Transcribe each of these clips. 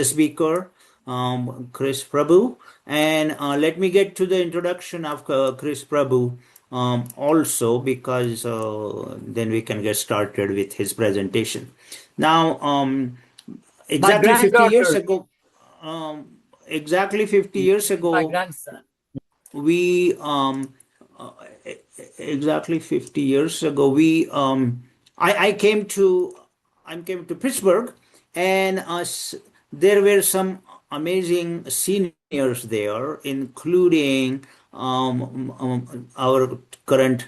speaker, Krish Prabhu. And let me get to the introduction of Krish Prabhu also, because then we can get started with his presentation. Now, My exactly 50 years granddaughter, ago, exactly 50 years my ago, grandson. we uh, exactly 50 years ago we I came to Pittsburgh, and there were some amazing seniors there, including our current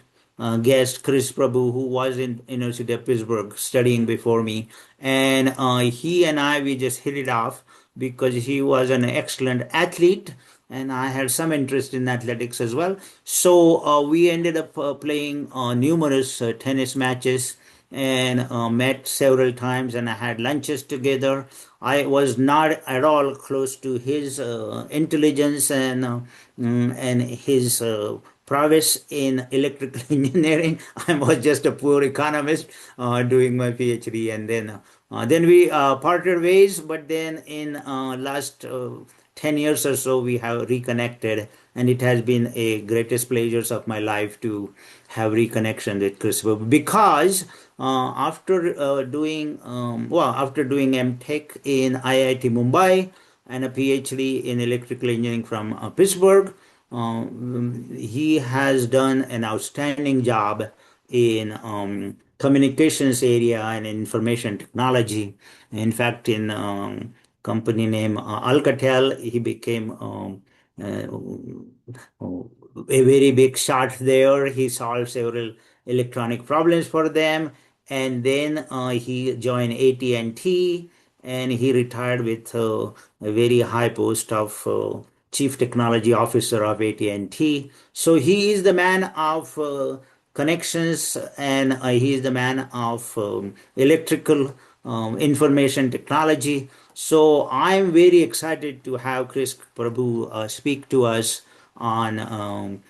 guest Krish Prabhu, who was in University of Pittsburgh studying before me, and he and we just hit it off because he was an excellent athlete, and I had some interest in athletics as well. So we ended up playing numerous tennis matches, and met several times, and I had lunches together. I was not at all close to his intelligence and his prowess in electrical engineering. I was just a poor economist doing my PhD, and then we parted ways. But then in last 10 years or so, we have reconnected, and it has been a greatest pleasures of my life to have reconnection with Chris Prabhu, because after doing MTech in IIT Mumbai and a PhD in electrical engineering from Pittsburgh, he has done an outstanding job in communications area and information technology. In fact, in company name Alcatel, he became a very big shot there. He solved several electronic problems for them, and then he joined AT&T, and he retired with a very high post of Chief Technology Officer of AT&T. So he is the man of connections, and he is the man of electrical information technology. So I'm very excited to have Krish Prabhu speak to us on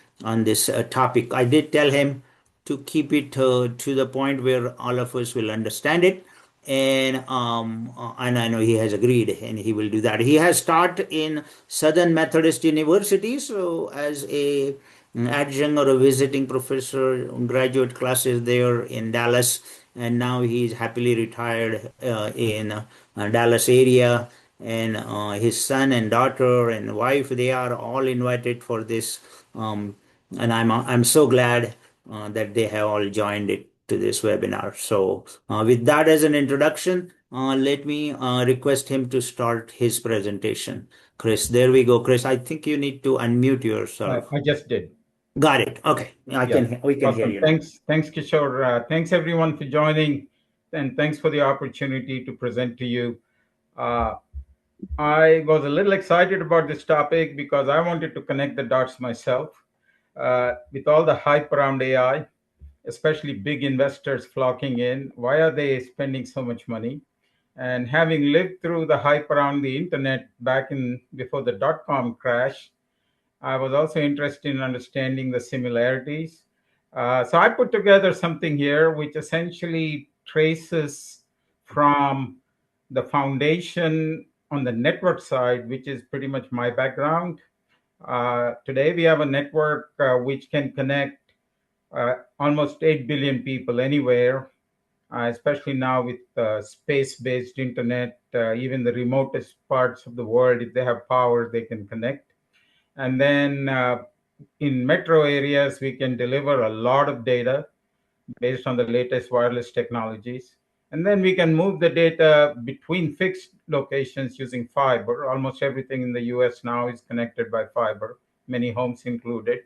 this topic. I did tell him to keep it to the point where all of us will understand it, and I know he has agreed, and he will do that. He has taught in Southern Methodist University, so as a adjunct or a visiting professor, graduate classes there in Dallas, and now he's happily retired in Dallas area. And his son and daughter and wife, they are all invited for this, and I'm so glad that they have all joined it to this webinar. So with that as an introduction, let me request him to start his presentation. Chris, there we go. Chris, I think you need to unmute yourself. I just did. Got it. Okay, Yeah. we can hear Awesome. you now. Thanks, Kishore. Thanks everyone for joining, and thanks for the opportunity to present to you. Uh, I was a little excited about this topic because I wanted to connect the dots myself. With all the hype around AI, especially big investors flocking in, why are they spending so much money? And having lived through the hype around the internet back in before the dot-com crash, I was also interested in understanding the similarities. So I put together something here which essentially traces from the foundation on the network side, which is pretty much my background. Today, we have a network which can connect almost 8 billion people anywhere, especially now with space based internet. Even the remotest parts of the world, if they have power, they can connect. And then in metro areas, we can deliver a lot of data based on the latest wireless technologies. And then we can move the data between fixed locations using fiber. Almost everything in the US now is connected by fiber, many homes included.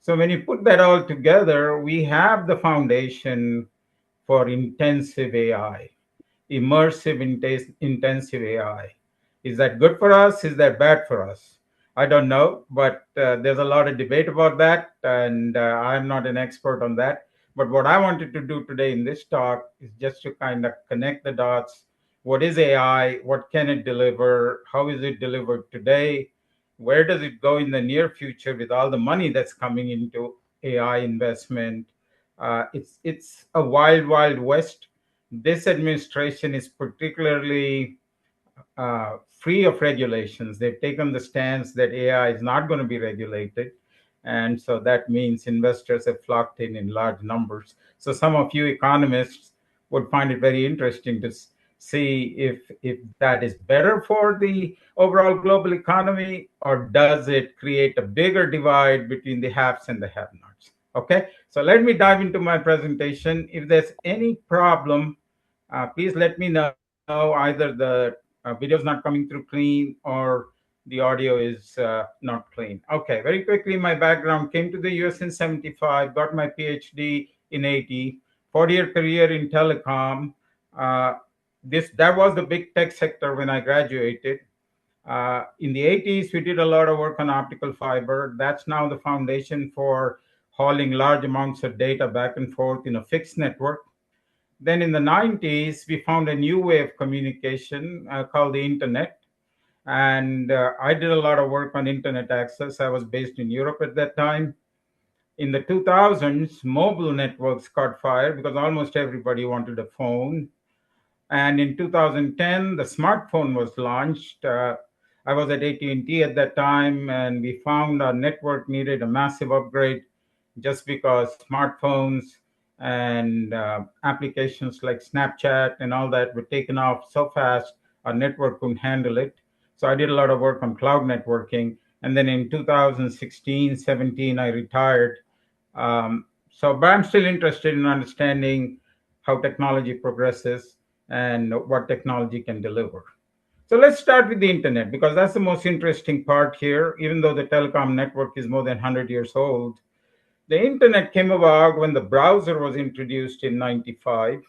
So when you put that all together, we have the foundation for intensive AI, immersive intensive AI. Is that good for us? Is that bad for us? I don't know, but there's a lot of debate about that, and I'm not an expert on that. But what I wanted to do today in this talk is just to kind of connect the dots. What is AI? What can it deliver? How is it delivered today? Where does it go in the near future with all the money that's coming into AI investment? It's a wild, wild west. This administration is particularly free of regulations. They've taken the stance that AI is not going to be regulated. And so that means investors have flocked in large numbers. So some of you economists would find it very interesting to see if that is better for the overall global economy, or does it create a bigger divide between the haves and the have-nots. Okay, so let me dive into my presentation. If there's any problem, please let me know. Either the video is not coming through clean, or the audio is not clean. Okay, very quickly, my background: came to the US in 75, got my PhD in 80, 40-year career in telecom. Uh, that was the big tech sector when I graduated. In the 80s, we did a lot of work on optical fiber. That's now the foundation for hauling large amounts of data back and forth in a fixed network. Then in the 90s, we found a new way of communication called the internet. And I did a lot of work on internet access. I was based in Europe at that time. In the 2000s, mobile networks caught fire because almost everybody wanted a phone. And in 2010, the smartphone was launched. I was at AT&T at that time, and we found our network needed a massive upgrade just because smartphones and applications like Snapchat and all that were taken off so fast, our network couldn't handle it. So I did a lot of work on cloud networking. And then in 2016, 17, I retired. But I'm still interested in understanding how technology progresses and what technology can deliver. So let's start with the internet, because that's the most interesting part here. Even though the telecom network is more than 100 years old, the internet came about when the browser was introduced in 95.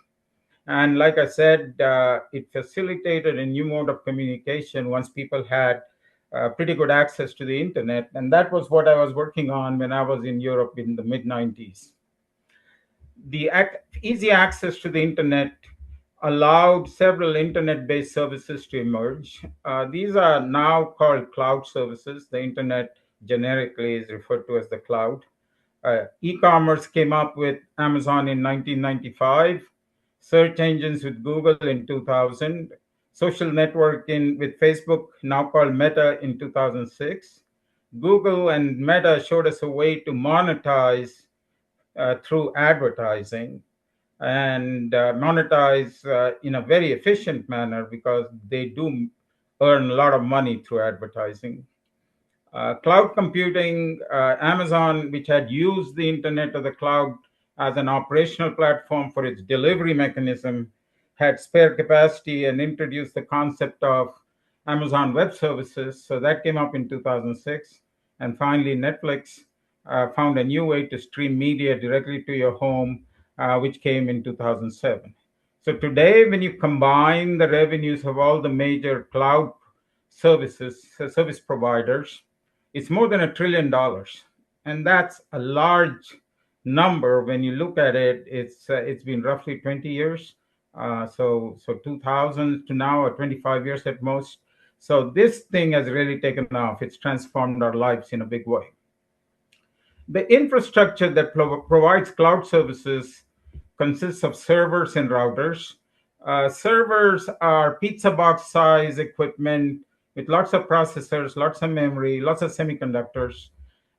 And like I said, it facilitated a new mode of communication once people had pretty good access to the internet. And that was what I was working on when I was in Europe in the mid 90s. The easy access to the internet allowed several internet-based services to emerge. These are now called cloud services. The internet generically is referred to as the cloud. E-commerce came up with Amazon in 1995, search engines with Google in 2000, social networking with Facebook, now called Meta, in 2006. Google and Meta showed us a way to monetize through advertising, and monetize in a very efficient manner, because they do earn a lot of money through advertising. Cloud computing, Amazon, which had used the internet or the cloud as an operational platform for its delivery mechanism, had spare capacity and introduced the concept of Amazon Web Services. So that came up in 2006. And finally, Netflix found a new way to stream media directly to your home, which came in 2007. So today, when you combine the revenues of all the major cloud service providers, it's more than $1 trillion, and that's a large number when you look at it. It's been roughly 20 years, so 2000 to now, or 25 years at most. So this thing has really taken off. It's transformed our lives in a big way. The infrastructure that provides cloud services consists of servers and routers. Servers are pizza box size equipment with lots of processors, lots of memory, lots of semiconductors,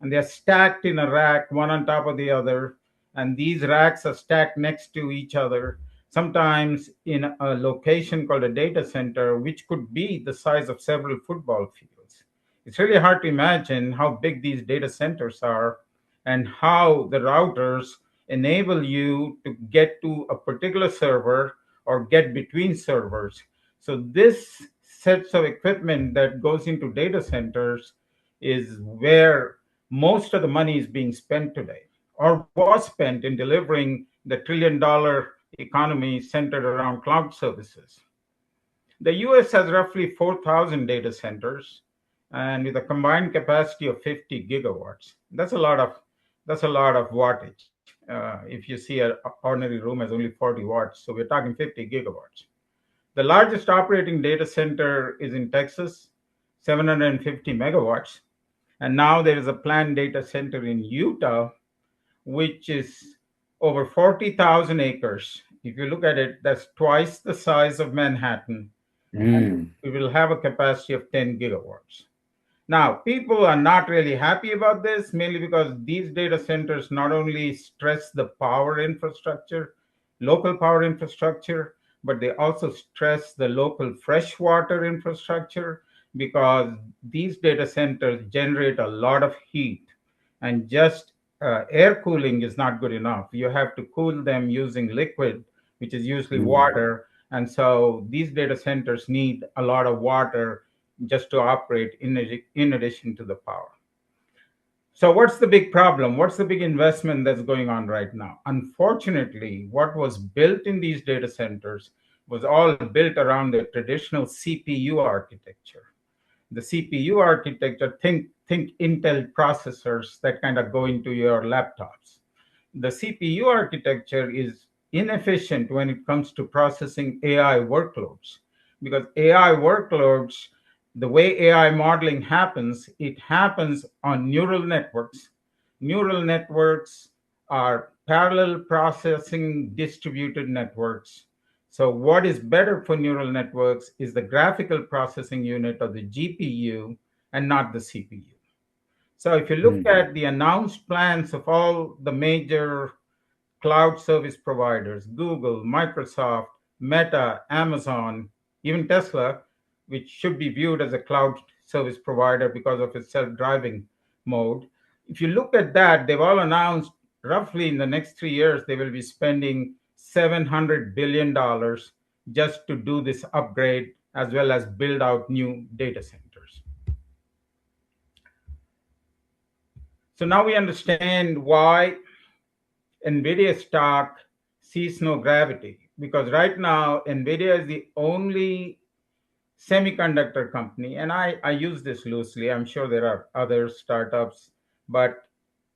and they're stacked in a rack, one on top of the other. And these racks are stacked next to each other, sometimes in a location called a data center, which could be the size of several football fields. It's really hard to imagine how big these data centers are and how the routers enable you to get to a particular server or get between servers. So this sets of equipment that goes into data centers is where most of the money is being spent today, or was spent in delivering the $1 trillion economy centered around cloud services. The US has roughly 4,000 data centers, and with a combined capacity of 50 gigawatts. That's a lot of wattage. If you see an ordinary room has only 40 watts, so we're talking 50 gigawatts. The largest operating data center is in Texas, 750 megawatts. And now there is a planned data center in Utah, which is over 40,000 acres. If you look at it, that's twice the size of Manhattan. mm, We will have a capacity of 10 gigawatts. Now, people are not really happy about this, mainly because these data centers not only stress the power infrastructure, local power infrastructure, but they also stress the local freshwater infrastructure because these data centers generate a lot of heat. And just air cooling is not good enough. You have to cool them using liquid, which is usually mm, water. And so these data centers need a lot of water just to operate in addition to the power. So, what's the big problem? What's the big investment that's going on right now? Unfortunately, what was built in these data centers was all built around the traditional CPU architecture. The CPU architecture, think Intel processors that kind of go into your laptops. The CPU architecture is inefficient when it comes to processing AI workloads because AI workloads, the way AI modeling happens, it happens on neural networks. Neural networks are parallel processing distributed networks. So, what is better for neural networks is the graphical processing unit of the GPU and not the CPU. So if you look mm, at the announced plans of all the major cloud service providers, Google, Microsoft, Meta, Amazon, even Tesla, which should be viewed as a cloud service provider because of its self driving mode. If you look at that, they've all announced roughly in the next 3 years, they will be spending $700 billion just to do this upgrade as well as build out new data centers. So now we understand why NVIDIA stock sees no gravity because right now NVIDIA is the only semiconductor company, and I use this loosely. I'm sure there are other startups, but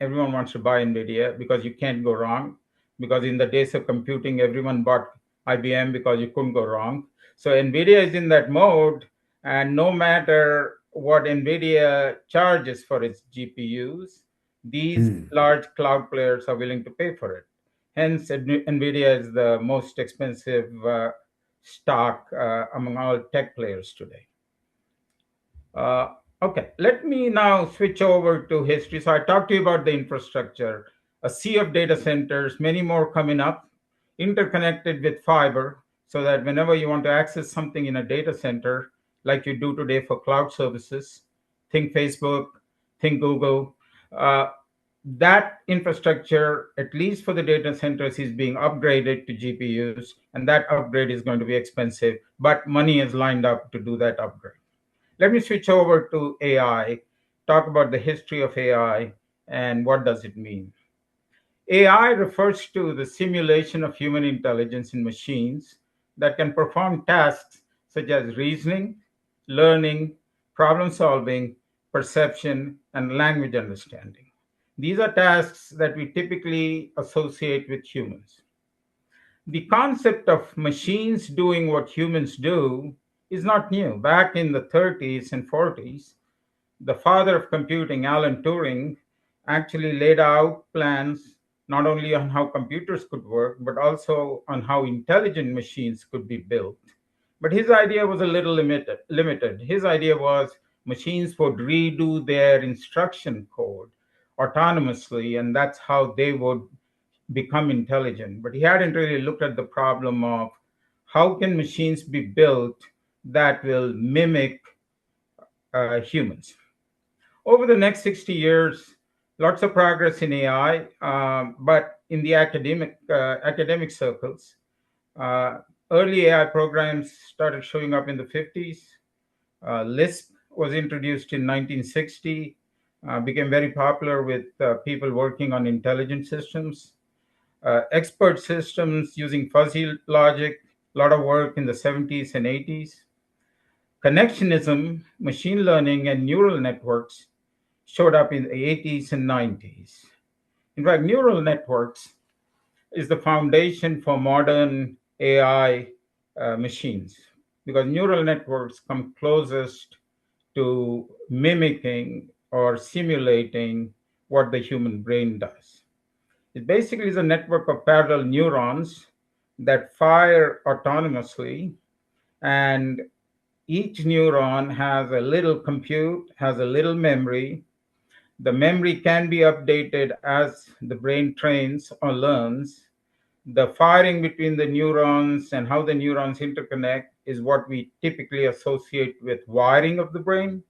everyone wants to buy NVIDIA because you can't go wrong. Because in the days of computing, everyone bought IBM because you couldn't go wrong. So NVIDIA is in that mode, and no matter what NVIDIA charges for its GPUs, these mm. large cloud players are willing to pay for it. Hence, NVIDIA is the most expensive stock among all tech players today. Uh, okay, let me now switch over to history. So I talked to you about the infrastructure, a sea of data centers, many more coming up, interconnected with fiber, so that whenever you want to access something in a data center, like you do today for cloud services, think Facebook, think Google, uh, that infrastructure, at least for the data centers, is being upgraded to GPUs, and that upgrade is going to be expensive, but money is lined up to do that upgrade. Let me switch over to AI, talk about the history of AI and what does it mean. AI refers to the simulation of human intelligence in machines that can perform tasks such as reasoning, learning, problem solving, perception, and language understanding. These are tasks that we typically associate with humans. The concept of machines doing what humans do is not new. Back in the 30s and 40s, the father of computing, Alan Turing, actually laid out plans not only on how computers could work, but also on how intelligent machines could be built. But his idea was a little limited. His idea was machines would redo their instruction code autonomously, and that's how they would become intelligent. But he hadn't really looked at the problem of how can machines be built that will mimic humans. Over the next 60 years, lots of progress in AI, but in the academic circles, uh, early AI programs started showing up in the 50s. Lisp was introduced in 1960, became very popular with people working on intelligent systems. Expert systems using fuzzy logic, a lot of work in the 70s and 80s. Connectionism, machine learning, and neural networks showed up in the 80s and 90s. In fact, neural networks is the foundation for modern AI machines because neural networks come closest to mimicking or simulating what the human brain does. It basically is a network of parallel neurons that fire autonomously, and each neuron has a little compute, has a little memory. The memory can be updated as the brain trains or learns. The firing between the neurons and how the neurons interconnect is what we typically associate with wiring of the brain.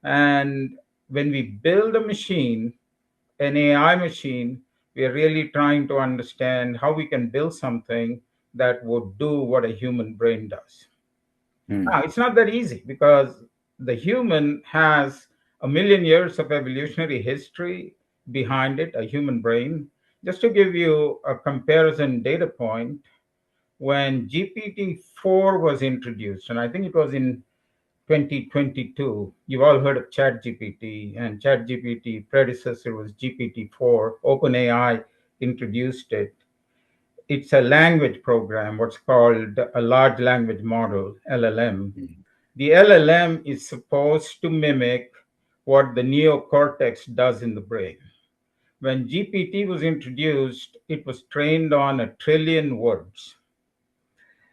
And when we build a machine, an AI machine, we are really trying to understand how we can build something that would do what a human brain does. Hmm. Now, it's not that easy because the human has a million years of evolutionary history behind it, a human brain. Just to give you a comparison data point, when GPT-4 was introduced, and I think it was in 2022, you've all heard of ChatGPT, and ChatGPT predecessor was GPT-4. OpenAI introduced it. It's a language program, what's called a large language model, LLM. Hmm. The LLM is supposed to mimic what the neocortex does in the brain. When GPT was introduced, it was trained on 1 trillion words.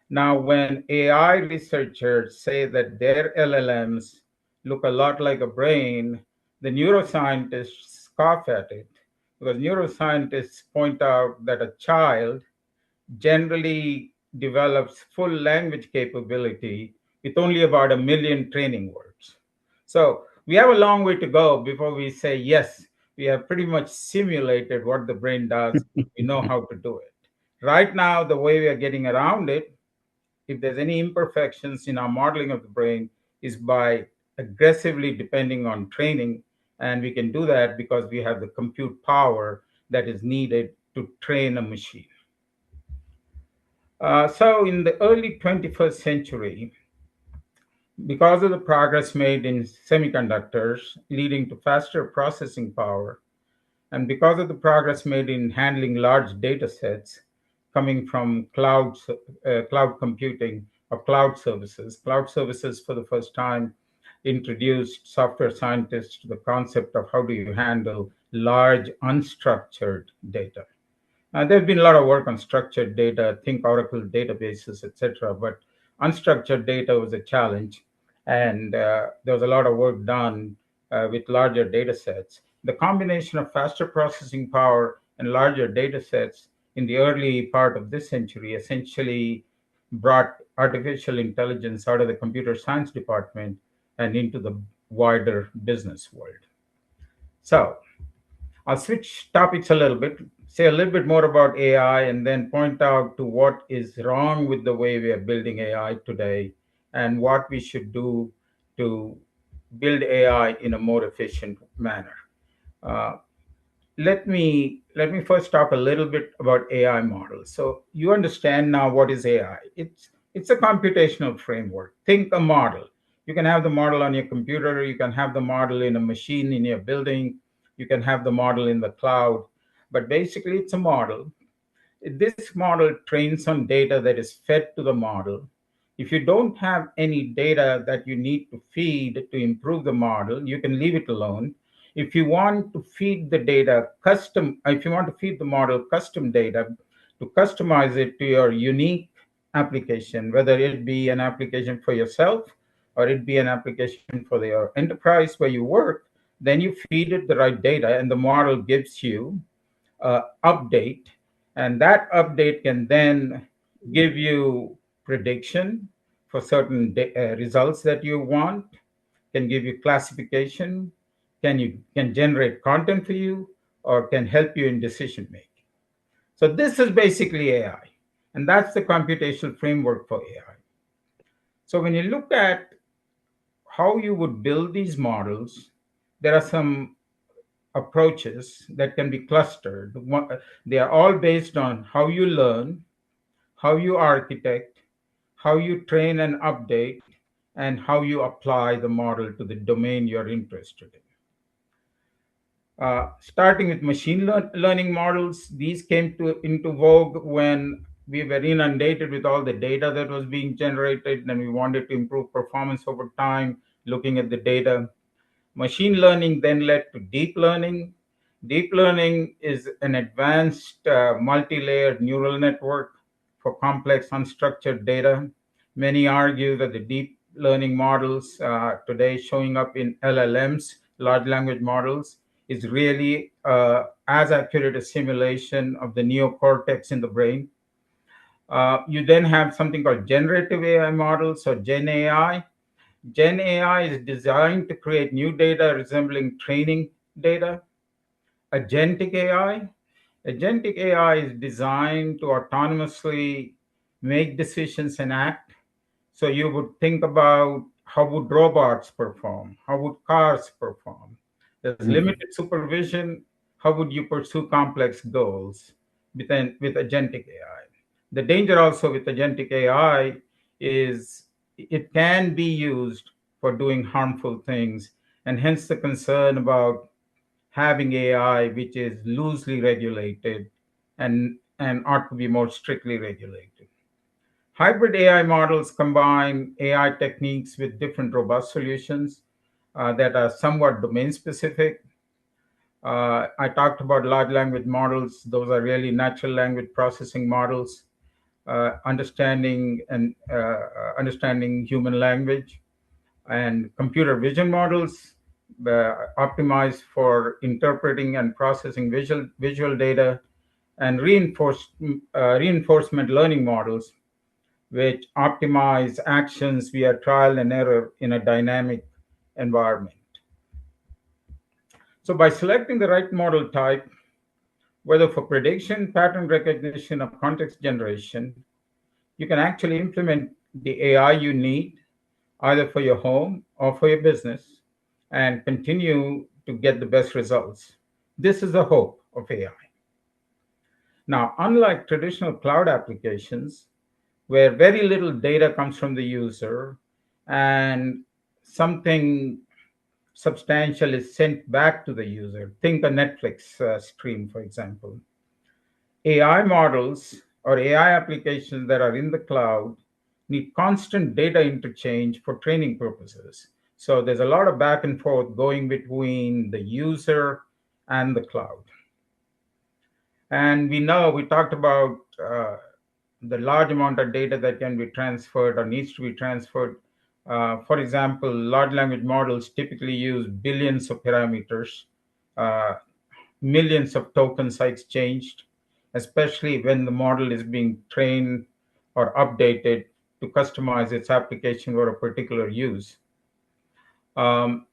Now, when AI researchers say that their LLMs look a lot like a brain, the neuroscientists scoff at it because neuroscientists point out that a child generally develops full language capability with only about 1 million training words. So we have a long way to go before we say, yes, we have pretty much simulated what the brain does. We know how to do it. Right now, the way we are getting around it, if there's any imperfections in our modeling of the brain, is by aggressively depending on training. And we can do that because we have the compute power that is needed to train a machine. So, in the early 21st century, because of the progress made in semiconductors, leading to faster processing power, and because of the progress made in handling large data sets coming from cloud computing or cloud services for the first time introduced software scientists to the concept of how do you handle large unstructured data. There has been a lot of work on structured data, think Oracle databases, etc. But unstructured data was a challenge, and there was a lot of work done with larger data sets. The combination of faster processing power and larger data sets in the early part of this century essentially brought artificial intelligence out of the computer science department and into the wider business world. So, I'll switch topics a little bit, say a little bit more about AI, and then point out to what is wrong with the way we are building AI today and what we should do to build AI in a more efficient manner. Uh, let me first talk a little bit about AI models. So you understand now what is AI. It's a computational framework. Think a model. You can have the model on your computer, you can have the model in a machine in your building, you can have the model in the cloud, but basically it's a model. This model trains on data that is fed to the model. If you don't have any data that you need to feed to improve the model, you can leave it alone. If you want to feed the data custom, if you want to feed the model custom data to customize it to your unique application, whether it be an application for yourself or it be an application for your enterprise where you work, then you feed it the right data and the model gives you update, and that update can then give you prediction for certain results that you want, can give you classification, can generate content for you, or can help you in decision making. So this is basically AI, and that's the computational framework for AI. So when you look at how you would build these models, there are some approaches that can be clustered. They are all based on how you learn, how you architect, how you train and update, and how you apply the model to the domain you're interested in. Starting with learning models, these came into vogue when we were inundated with all the data that was being generated and we wanted to improve performance over time looking at the data. Machine learning then led to deep learning. Deep learning is an advanced multi-layered neural network for complex unstructured data. Many argue that the learning models today showing up in LLMs, large language models, is really as accurate a simulation of the neocortex in the brain. You then have something called generative AI models or Gen AI. Gen AI is designed to create new data resembling training data. Agentic AI. Agentic AI is designed to autonomously make decisions and act. So you would think about how would robots perform? How would cars perform? There's Mhm. limited supervision. How would you pursue complex goals with agentic AI? The danger also with agentic AI is it can be used for doing harmful things, and hence the concern about having AI which is loosely regulated and ought to be more strictly regulated. Hybrid AI models combine AI techniques with different robust solutions that are somewhat domain specific. I talked about large language models. Those are really natural language processing models, understanding human language, and computer vision models optimized for interpreting and processing visual data, and reinforcement learning models which optimize actions via trial and error in a dynamic environment. So, by selecting the right model type, whether for prediction, pattern recognition, or context generation, you can actually implement the AI you need either for your home or for your business and continue to get the best results. This is the hope of AI. Now, unlike traditional cloud applications, where very little data comes from the user and something substantial is sent back to the user. Think a Netflix stream, for example. AI models or AI applications that are in the cloud need constant data interchange for training purposes. So there's a lot of back and forth going between the user and the cloud. And we talked about the large amount of data that can be transferred or needs to be transferred. For example, large language models typically use billions of parameters, uh, millions of tokens are exchanged, especially when the model is being trained or updated to customize its application for a particular use. Um,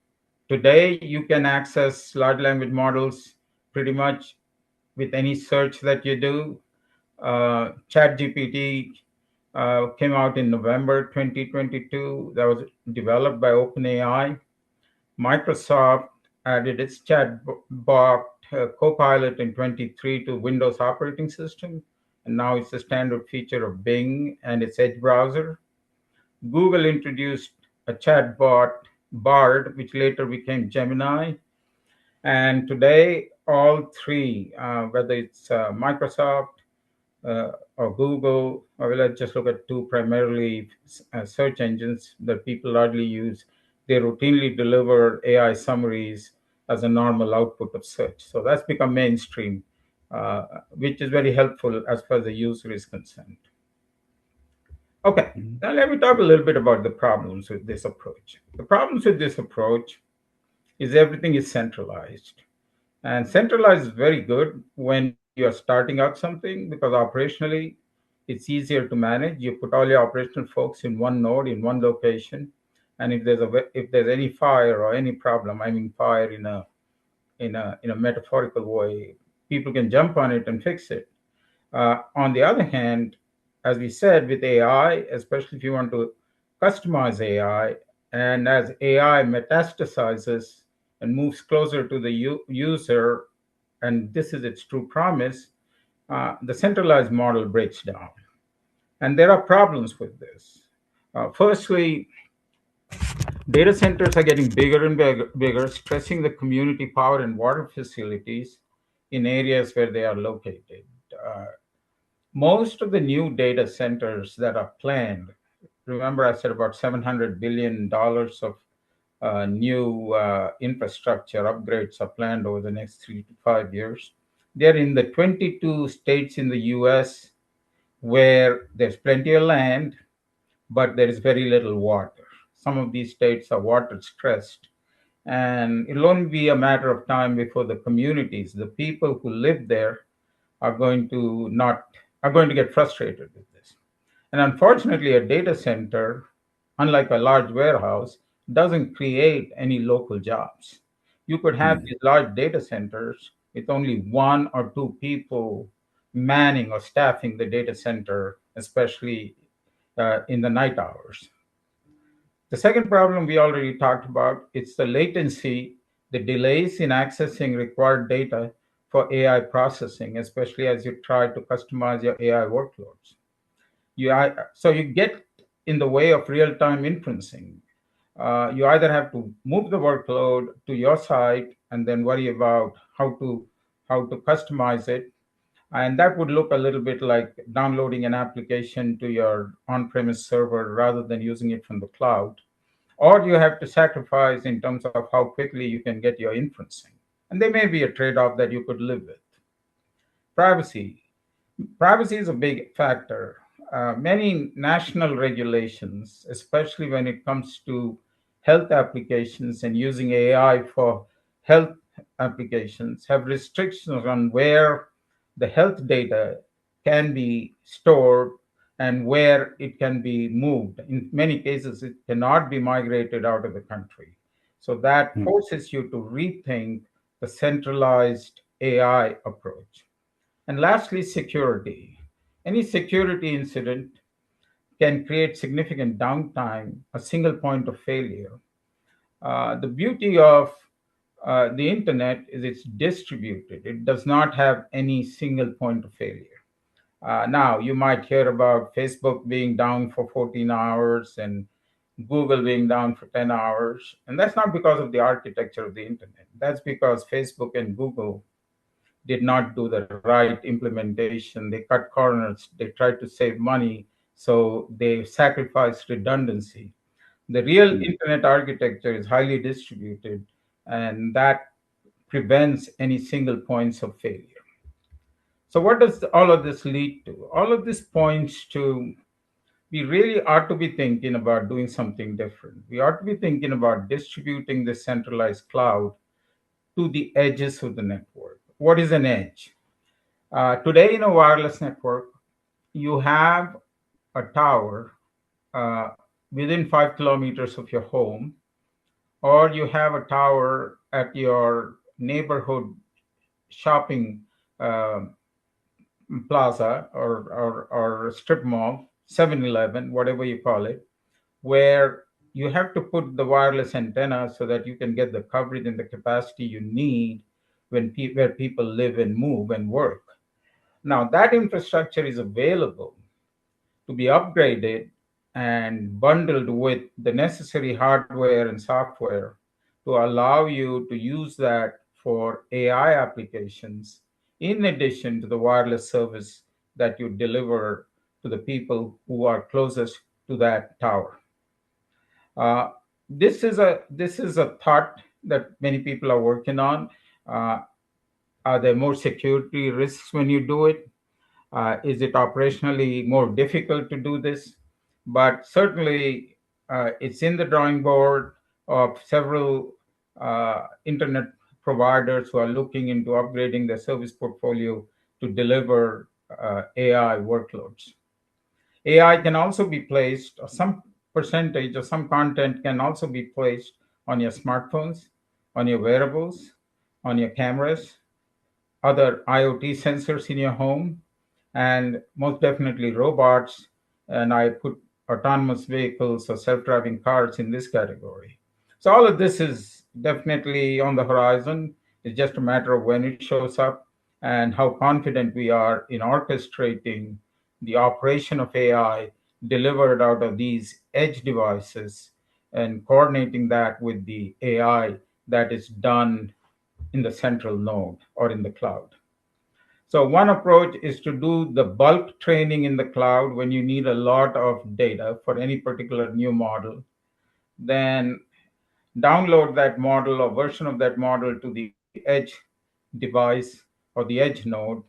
Today, you can access large language models pretty much with any search that you do. ChatGPT came out in November 2022. That was developed by OpenAI. Microsoft added its chatbot Copilot in 23 to Windows operating system, and now it's a standard feature of Bing and its Edge browser. Google introduced a chatbot Bard, which later became Gemini, and today all three, whether it's Microsoft or Google, or let's just look at two primarily search engines that people largely use. They routinely deliver AI summaries as a normal output of search. So that's become mainstream, which is very helpful as far as the user is concerned. Okay, Mhm. now let me talk a little bit about the problems with this approach. The problems with this approach is everything is centralized. And centralized is very good when you're starting out something because operationally it's easier to manage. You put all your operational folks in one node in one location, and if there's any fire or any problem, I mean fire in a metaphorical way, people can jump on it and fix it. On the other hand, as we said with AI, especially if you want to customize AI, and as AI metastasizes and moves closer to the user, and this is its true promise, the centralized model breaks down. And there are problems with this. Firstly, data centers are getting bigger and bigger, stressing the community power and water facilities in areas where they are located. Uh, Most of the new data centers that are planned, remember I said about $700 billion of new infrastructure upgrades are planned over the next 3 to 5 years. They're in the 22 states in the US where there's plenty of land, but there is very little water. some of these states are water stressed, and it'll only be a matter of time before the communities, the people who live there, are going to not are going to get frustrated with this. And unfortunately, a data center, unlike a large warehouse, doesn't create any local jobs. You could have mm, these large data centers with only one or two people manning or staffing the data center, especially in the night hours. The second problem we already talked about, it's the latency, the delays in accessing required data for AI processing, especially as you try to customize your AI workloads. So you get in the way of real-time inferencing. You either have to move the workload to your site and then worry about how to customize it, and that would look a little bit like downloading an application to your on-premise server rather than using it from the cloud, or you have to sacrifice in terms of how quickly you can get your inferencing. And there may be a trade-off that you could live with. Privacy. Privacy is a big factor. Many national regulations, especially when it comes to health applications and using AI for health applications, have restrictions on where the health data can be stored and where it can be moved. In many cases, it cannot be migrated out of the country. So that mm, forces you to rethink the centralized AI approach. And lastly, security. Any security incident can create significant downtime, a single point of failure. The beauty of the internet is it's distributed, it does not have any single point of failure. Now, you might hear about Facebook being down for 14 hours and Google being down for 10 hours. And that's not because of the architecture of the internet. That's because Facebook and Google did not do the right implementation. They cut corners, they tried to save money, so they sacrificed redundancy. The real mm. internet architecture is highly distributed, and that prevents any single points of failure. So, what does all of this lead to? All of this points to we really ought to be thinking about doing something different. We ought to be thinking about distributing the centralized cloud to the edges of the network. What is an edge? Today, in a wireless network, you have a tower uh, within 5 kilometers of your home, or you have a tower at your neighborhood shopping uh, plaza or strip mall, 7-Eleven, whatever you call it, where you have to put the wireless antenna so that you can get the coverage and the capacity you need where people live and move and work. Now, that infrastructure is available to be upgraded and bundled with the necessary hardware and software to allow you to use that for AI applications, in addition to the wireless service that you deliver to the people who are closest to that tower. Uh, this is a thought that many people are working on. Uh, are there more security risks when you do it? Is it operationally more difficult to do this? But certainly, it's in the drawing board of several internet providers who are looking into upgrading their service portfolio to deliver AI workloads. AI can also be placed, or some percentage or some content can also be placed on your smartphones, on your wearables, on your cameras, other IoT sensors in your home, and most definitely robots. And I put autonomous vehicles or self driving cars in this category. So, all of this is definitely on the horizon. It's just a matter of when it shows up and how confident we are in orchestrating the operation of AI delivered out of these edge devices and coordinating that with the AI that is done in the central node or in the cloud. So one approach is to do the bulk training in the cloud when you need a lot of data for any particular new model. Then download that model or version of that model to the edge device or the edge node,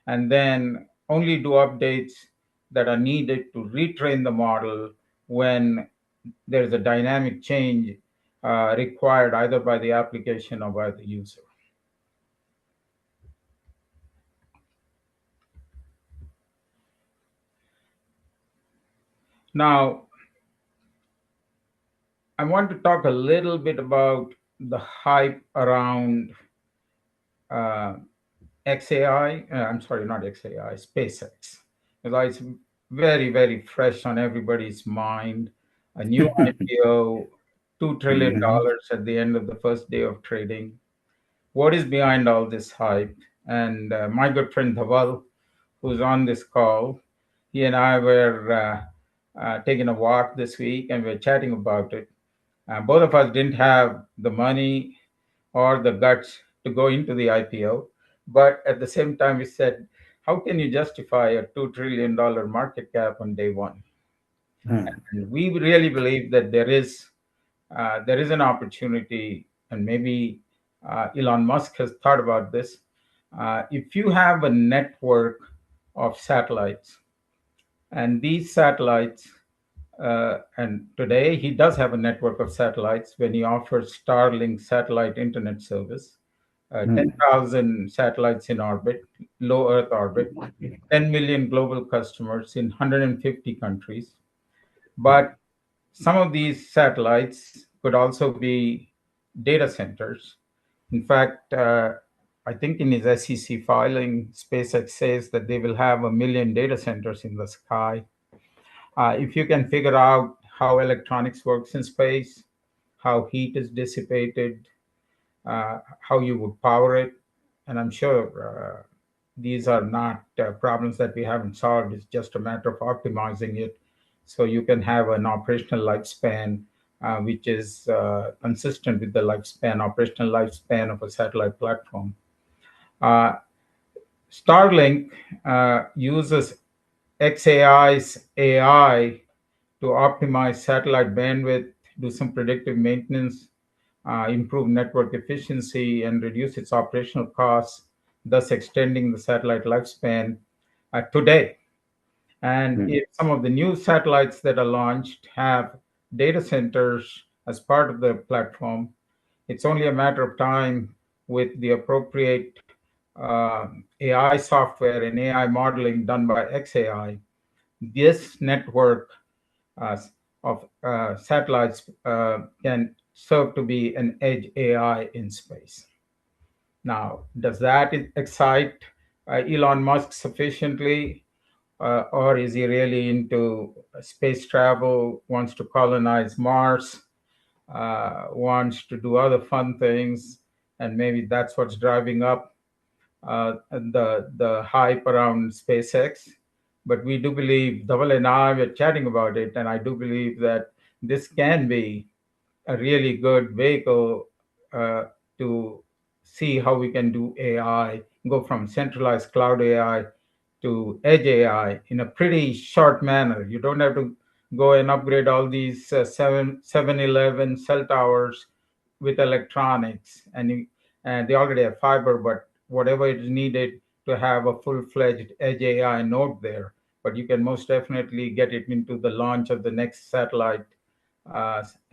and then only do updates that are needed to retrain the model when there's a dynamic change required either by the application or by the user. Now, I want to talk a little bit about the hype around uh, XAI. I'm sorry, not XAI, SpaceX. Because it's very, very fresh on everybody's mind. A new IPO, Mhm. $2 trillion at the end of the first day of trading. What is behind all this hype? And my good friend Dhaval, who's on this call, he and I were taking a walk this week and we are chatting about it. Both of us didn't have the money or the guts to go into the IPO, but at the same time, we said, how can you justify a $2 trillion market cap on day one? Mhm. And we really believe that there is an opportunity, and maybe Elon Musk has thought about this. If you have a network of satellites, and these satellites, and today he does have a network of satellites when he offers Starlink satellite internet service, Mhm. 10,000 satellites in orbit, low Earth orbit, 10 million global customers in 150 countries. But some of these satellites could also be data centers. In fact, I think in his SEC filing, SpaceX says that they will have 1 million data centers in the sky. If you can figure out how electronics works in space, how heat is dissipated, how you would power it, and I'm sure these are not problems that we haven't solved. It's just a matter of optimizing it so you can have an operational lifespan which is consistent with the operational lifespan of a satellite platform. Uh, Starlink uses XAI's AI to optimize satellite bandwidth, do some predictive maintenance, improve network efficiency, and reduce its operational costs, thus extending the satellite lifespan today. And Mhm. if some of the new satellites that are launched have data centers as part of the platform, it's only a matter of time with the appropriate AI software and AI modeling done by XAI. This network uh, of satellites can serve to be an edge AI in space. Now, does that excite Elon Musk sufficiently, or is he really into space travel, wants to colonize Mars, wants to do other fun things, and maybe that's what's driving up the hype around SpaceX. But we do believe, Dhaval and I were chatting about it, and I do believe that this can be a really good vehicle uh, to see how we can do AI, go from centralized cloud AI to edge AI in a pretty short manner. You don't have to go and upgrade all these 7-Eleven cell towers with electronics, and they already have fiber, but whatever is needed to have a full-fledged edge AI node there. But you can most definitely get it into the launch of the next satellite,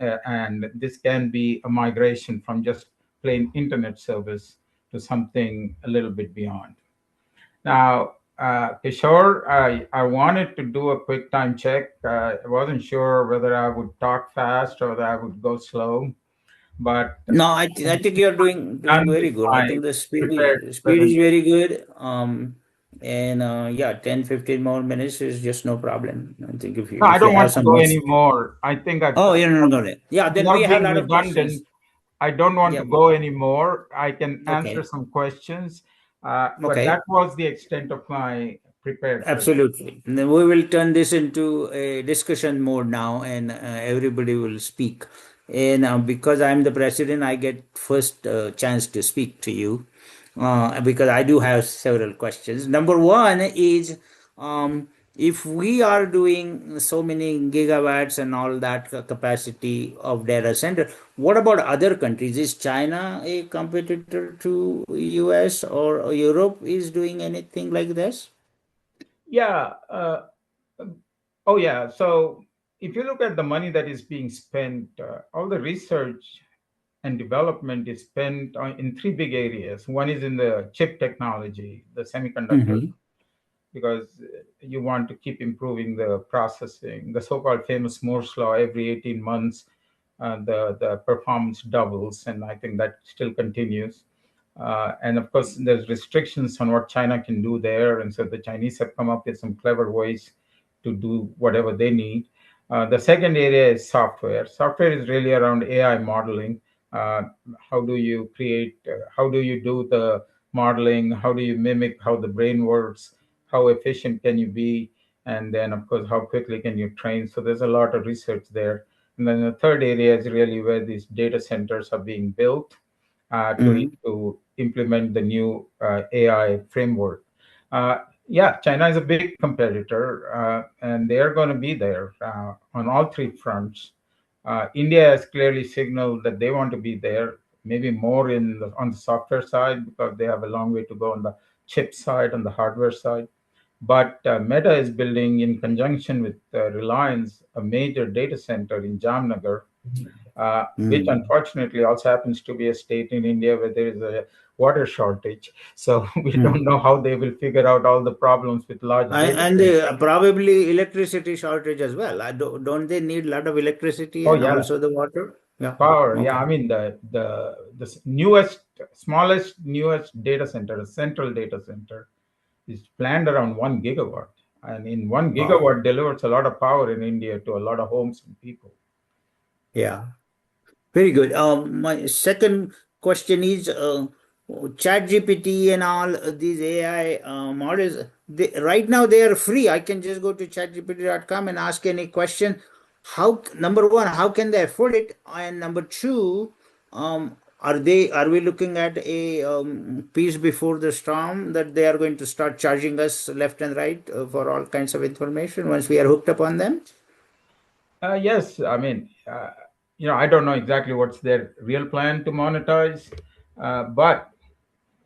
and this can be a migration from just plain internet service to something a little bit beyond. Now, Kishore, I wanted to do a quick time check. I wasn't sure whether I would talk fast or whether I would go slow, but No, I think you're doing done very with good. I my think the prepared speed is presentation. very good. And yeah, 10-15 more minutes is just no problem. I think No, I if you don't have want to some go notes. anymore. I think Oh, you're not going to. Yeah, then we without have a being lot of questions. redundant, I don't want Yeah. to go anymore. I can answer Okay. some questions, but that Okay. was the extent of my prepared presentation. Absolutely. And then we will turn this into a discussion mode now, and everybody will speak. And because I'm the president, I get first chance to speak to you because I do have several questions. Number one is if we are doing so many gigawatts and all that capacity of data center, what about other countries? Is China a competitor to US or Europe is doing anything like this? Yeah. Oh, yeah. So if you look at the money that is being spent, all the research and development is spent in three big areas. One is in the chip technology, the semiconductors, Mm-hmm. because you want to keep improving the processing. The so-called famous Moore's law, every 18 months, the performance doubles, and I think that still continues. And of course, there's restrictions on what China can do there, and so the Chinese have come up with some clever ways to do whatever they need. The second area is software. Software is really around AI modeling. Uh, how do you create? How do you do the modeling? How do you mimic how the brain works? How efficient can you be? And then, of course, how quickly can you train? So there's a lot of research there. And then the third area is really where these data centers are being built Mm-hmm. to implement the new AI framework. Yeah, China is a big competitor, and they are going to be there on all three fronts. India has clearly signaled that they want to be there, maybe more on the software side because they have a long way to go on the chip side, on the hardware side. But Meta is building, in conjunction with Reliance, a major data center in Jamnagar, which Mm. unfortunately also happens to be a state in India where there is a water shortage. So we don't Mm. know how they will figure out all the problems with large data And centers. probably electricity shortage as well. Don't they need a lot of electricity Oh and yeah, also the water? Yeah. power. Yeah, Okay. I mean the newest, smallest, newest data center, a central data center, is planned around 1 gigawatt, and in one Wow. gigawatt delivers a lot of power in India to a lot of homes and people. Yeah. Very good. My second question is ChatGPT and all these AI models. Right now they are free. I can just go to chatgpt.com and ask any question. How, number one, how can they afford it? And number two, are we looking at a peace before the storm that they are going to start charging us left and right for all kinds of information once we are hooked up on them? Yes, I mean, I don't know exactly what's their real plan to monetize, but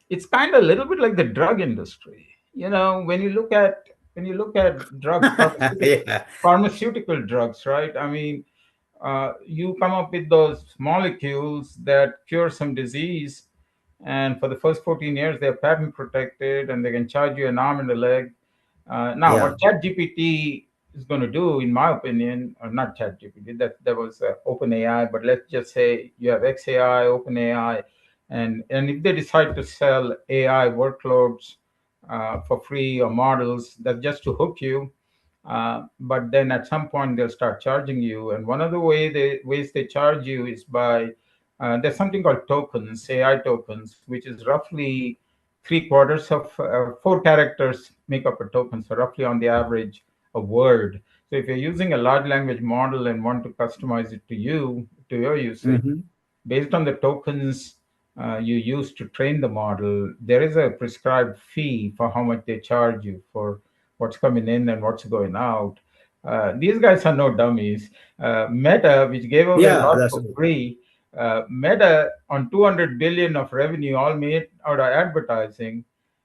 it's kind of a little bit like the drug industry. When you look at drugs, Yeah. pharmaceutical drugs, right? I mean, you come up with those molecules that cure some disease, and for the first 14 years they're patent protected, and they can charge you an arm and a leg. Now, Yeah. what ChatGPT is going to do, in my opinion, or not ChatGPT, that was OpenAI, but let's just say you have XAI, OpenAI, and if they decide to sell AI workloads for free or models, that's just to hook you. But then at some point they'll start charging you, and one of the ways they charge you is by there's something called tokens, AI tokens, which is roughly three quarters of 4 characters make up a token, so roughly on the average a word. So if you're using a large language model and want to customize it to your usage, Hmm. based on the tokens you use to train the model, there is a prescribed fee for how much they charge you for what's coming in and what's going out. These guys are no dummies. Meta, which gave away a Yeah, lot that's for good. free, Meta on 200 billion of revenue, all made out of advertising,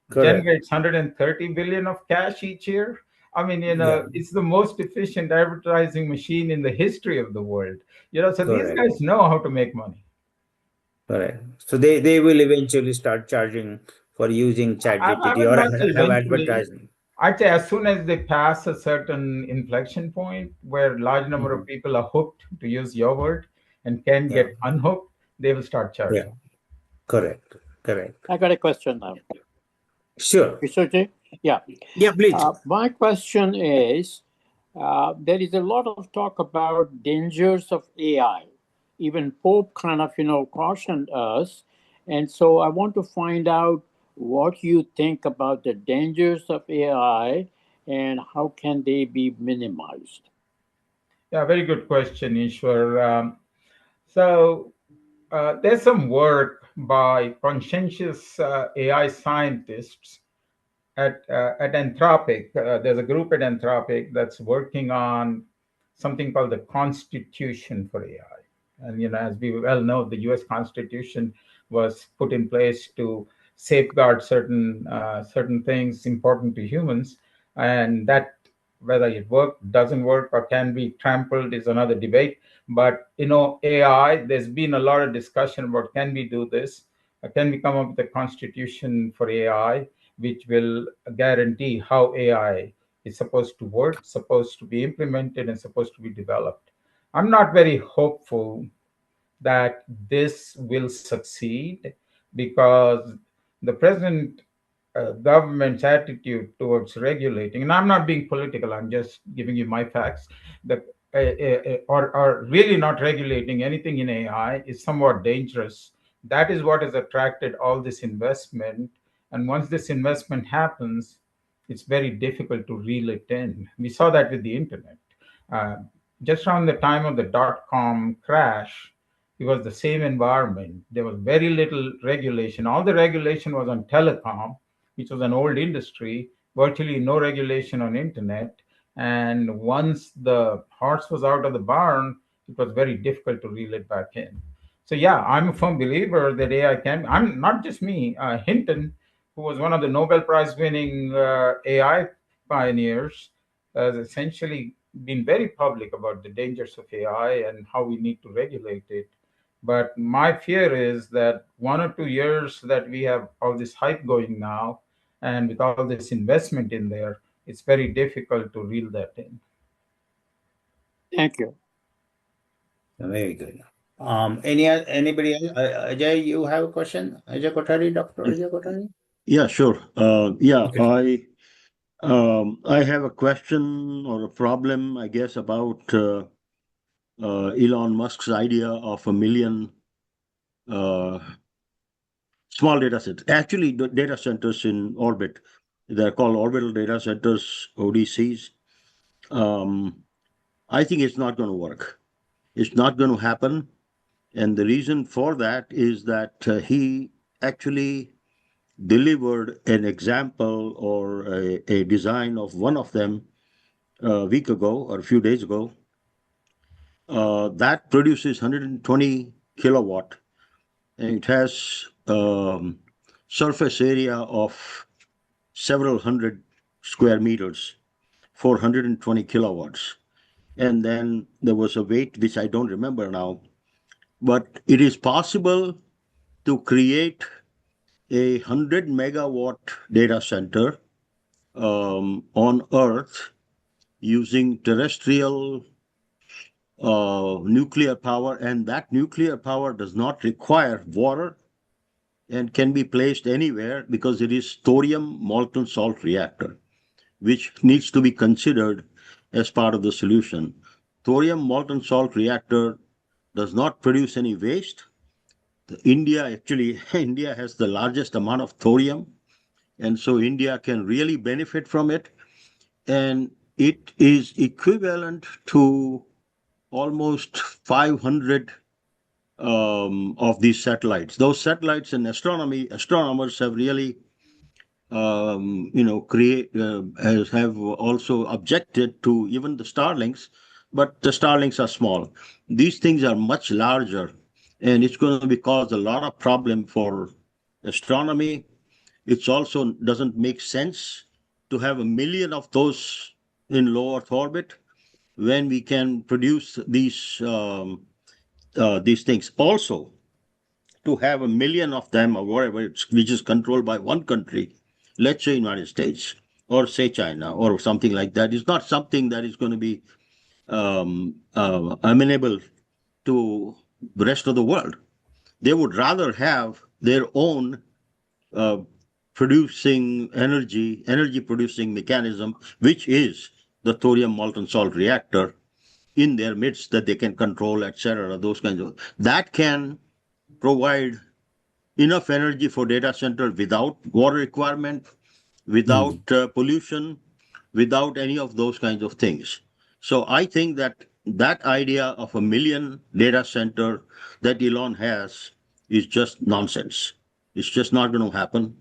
Correct. generates 130 billion of cash each year. I mean, Yeah, it's the most efficient advertising machine in the history of the world. So these correct. guys know how to make money. Correct. So they will eventually start charging for using I ChatGPT would or not say have eventually. advertising. I'd say as soon as they pass a certain inflection point where large number of Mhm. people are hooked, to use your word, and can Yeah, get unhooked, they will start yeah, charging. correct, correct. I got a question now. Sure. Vishwaji? Yeah. Yeah, please. My question is there is a lot of talk about dangers of AI. Even Pope kind of, cautioned us. And so I want to find out what you think about the dangers of AI and how can they be minimized. Yeah, very good question, Ishwar. So there's some work by conscientious AI scientists at Anthropic. There's a group at Anthropic that's working on something called the Constitution for AI. And as we well know, the U.S. Constitution was put in place to safeguard certain things important to humans, and that Whether it works, doesn't work, or can be trampled is another debate. But AI, there's been a lot of discussion about, can we do this? Can we come up with a constitution for AI which will guarantee how AI is supposed to work, supposed to be implemented, and supposed to be developed? I'm not very hopeful that this will succeed, because the present government's attitude towards regulating, and I'm not being political, I'm just giving you my facts, the or really not regulating anything in AI is somewhat dangerous. That is what has attracted all this investment. And once this investment happens, it's very difficult to reel it in. We saw that with the internet. Uh, just around the time of the dot-com crash, it was the same environment. There was very little regulation. All the regulation was on telecom, which was an old industry, virtually no regulation on internet. And once the horse was out of the barn, it was very difficult to reel it back in. So yeah, I'm a firm believer that AI can. I'm not just me. Hinton, who was one of the Nobel Prize winning AI pioneers, has essentially been very public about the dangers of AI and how we need to regulate it. But my fear is that 1 or 2 years that we have all this hype going now, and with all this investment in there, it's very difficult to reel that in. Thank you. Very good. Anybody else? Ajay, you have a question? Ajay Kothari, Dr. Ajay Kothari? Yeah, sure. Yeah, Okay. I have a question or a problem, I guess, about Elon Musk's idea of a million uh, small data centers. Actually, the data centers in orbit, they're called orbital data centers, ODCs. I think it's not going to work. It's not going to happen. And the reason for that is that he actually delivered an example or a design of one of them a week ago or a few days ago. That produces 120 kilowatt, and it has surface area of several hundred square meters for 120 kilowatts. And then there was a weight which I don't remember now, but it is possible to create a 100 megawatt data center on Earth using terrestrial nuclear power, and that nuclear power does not require water and can be placed anywhere because it is thorium molten salt reactor, which needs to be considered as part of the solution. Thorium molten salt reactor does not produce any waste. India has the largest amount of thorium, and so India can really benefit from it. And it is equivalent to almost 500 of these satellites. Those satellites in astronomy, astronomers have really, have also objected to even the Starlinks, but the Starlinks are small. These things are much larger, and it's going to be cause a lot of problem for astronomy. It also doesn't make sense to have a million of those in low Earth orbit when we can produce these things. Also, to have a million of them or whatever, which is controlled by one country, let's say United States or say China or something like that, is not something that is going to be amenable to the rest of the world. They would rather have their own uh, energy producing mechanism, which is the thorium molten salt reactor in their midst that they can control, etc. Those kinds of that can provide enough energy for data center without water requirement, without pollution, without any of those kinds of things. So I think that that idea of a million data center that Elon has is just nonsense. It's just not going to happen.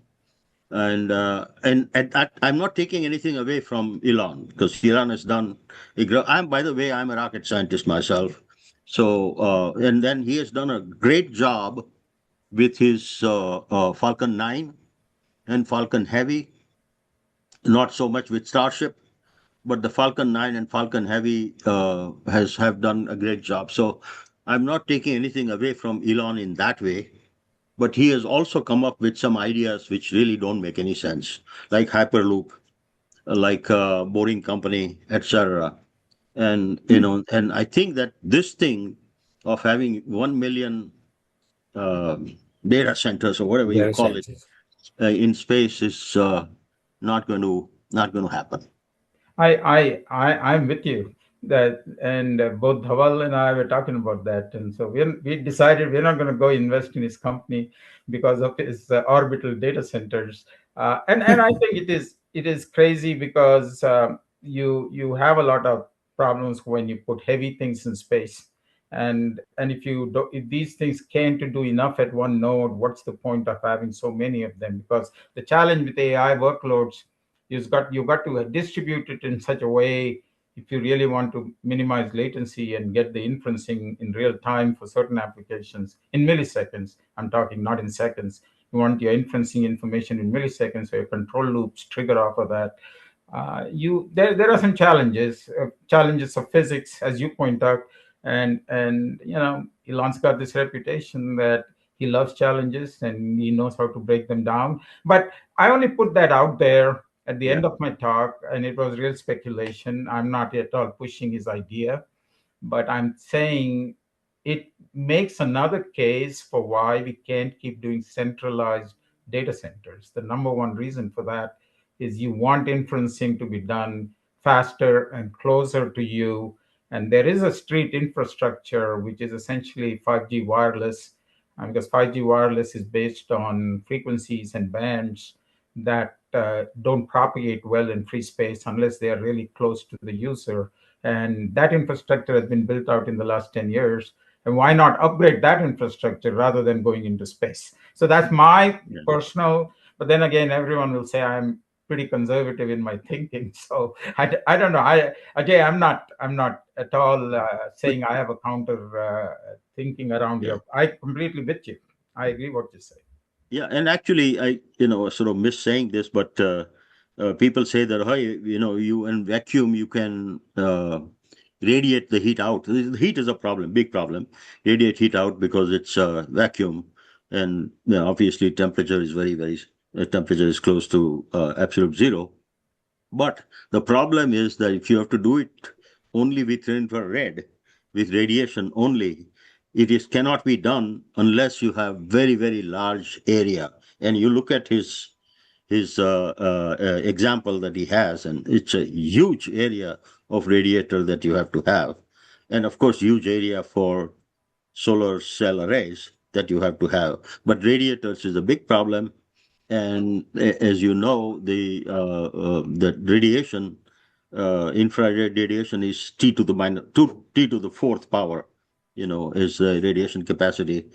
And I'm not taking anything away from Elon because Elon has done. I'm, by the way, I'm a rocket scientist myself. So and then he has done a great job with his Falcon 9 and Falcon Heavy. Not so much with Starship, but the Falcon 9 and Falcon Heavy have done a great job. So I'm not taking anything away from Elon in that way, but he has also come up with some ideas which really don't make any sense, like Hyperloop, like Boring Company, etc. And and I think that this thing of having 1 million uh, data centers or whatever you Very call it sensitive. in space is not going to happen. I'm with you that, and both Dhawal and I were talking about that, and so we decided we're not going to go invest in his company because of his orbital data centers, and I think it is crazy because you have a lot of problems when you put heavy things in space, and if these things can't do enough at one node, what's the point of having so many of them? Because the challenge with AI workloads, you got to distribute it in such a way, if you really want to minimize latency and get the inferencing in real time for certain applications in milliseconds. I'm talking not in seconds. You want your inferencing information in milliseconds, so your control loops trigger off of that. You there are some challenges of physics, as you point out, and Elon's got this reputation that he loves challenges and he knows how to break them down. But I only put that out there at the Yeah. end of my talk, and it was real speculation. I'm not at all pushing his idea, but I'm saying it makes another case for why we can't keep doing centralized data centers. The number one reason for that is you want inferencing to be done faster and closer to you. And there is a street infrastructure, which is essentially 5G wireless, because 5G wireless is based on frequencies and bands that don't propagate well in free space unless they are really close to the user. And that infrastructure has been built out in the last 10 years. And why not upgrade that infrastructure rather than going into space? So that's my Yeah. personal, but then again, everyone will say I'm pretty conservative in my thinking. So I don't know. Ajay, I'm not at all saying I have a counter thinking around Yeah. here. I completely with you. I agree what you say. Yeah, and actually, I sort of miss saying this, but people say that, hey, you in vacuum you can radiate the heat out. The heat is a problem, big problem. Radiate heat out because it's vacuum, and obviously temperature is temperature is close to absolute zero. But the problem is that if you have to do it only with infrared, with radiation only, it is cannot be done unless you have very large area. And you look at his example that he has, and it's a huge area of radiator that you have to have, and of course huge area for solar cell arrays that you have to have. But radiators is a big problem, and as you know, the radiation, infrared radiation is T to the minus two T to the fourth power. Is the radiation capacity,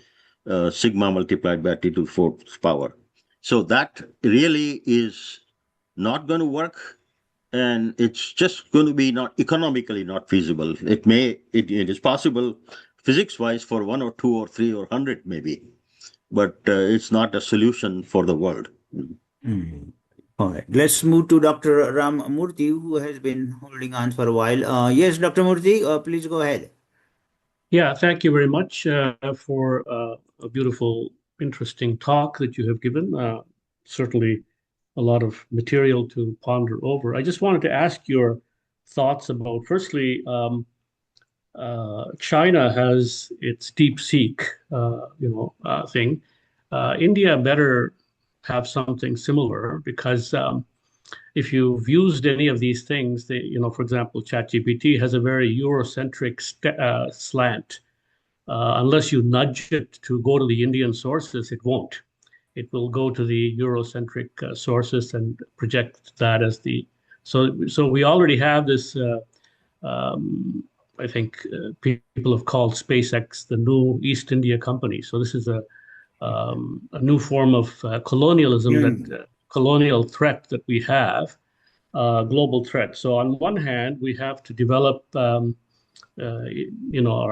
sigma multiplied by T to the fourth power. So that really is not going to work, and it's just going to be not economically not feasible. It is possible physics wise for one or two or three or 100 maybe, but it's not a solution for the world. Hmm. All right. Let's move to Dr. Ram Murthy, who has been holding on for a while. Yes, Dr. Murthy, please go ahead. Yeah, thank you very much for a beautiful, interesting talk that you have given. Certainly a lot of material to ponder over. I just wanted to ask your thoughts about, firstly, China has its DeepSeek, thing. India better have something similar because if you've used any of these things, for example, ChatGPT has a very Eurocentric slant. Unless you nudge it to go to the Indian sources, it won't. It will go to the Eurocentric sources and project that as the. So we already have this. I think people have called SpaceX the new East India Company. So this is a new form of colonialism, Hmm. that colonial threat that we have, global threat. So on one hand, we have to develop, our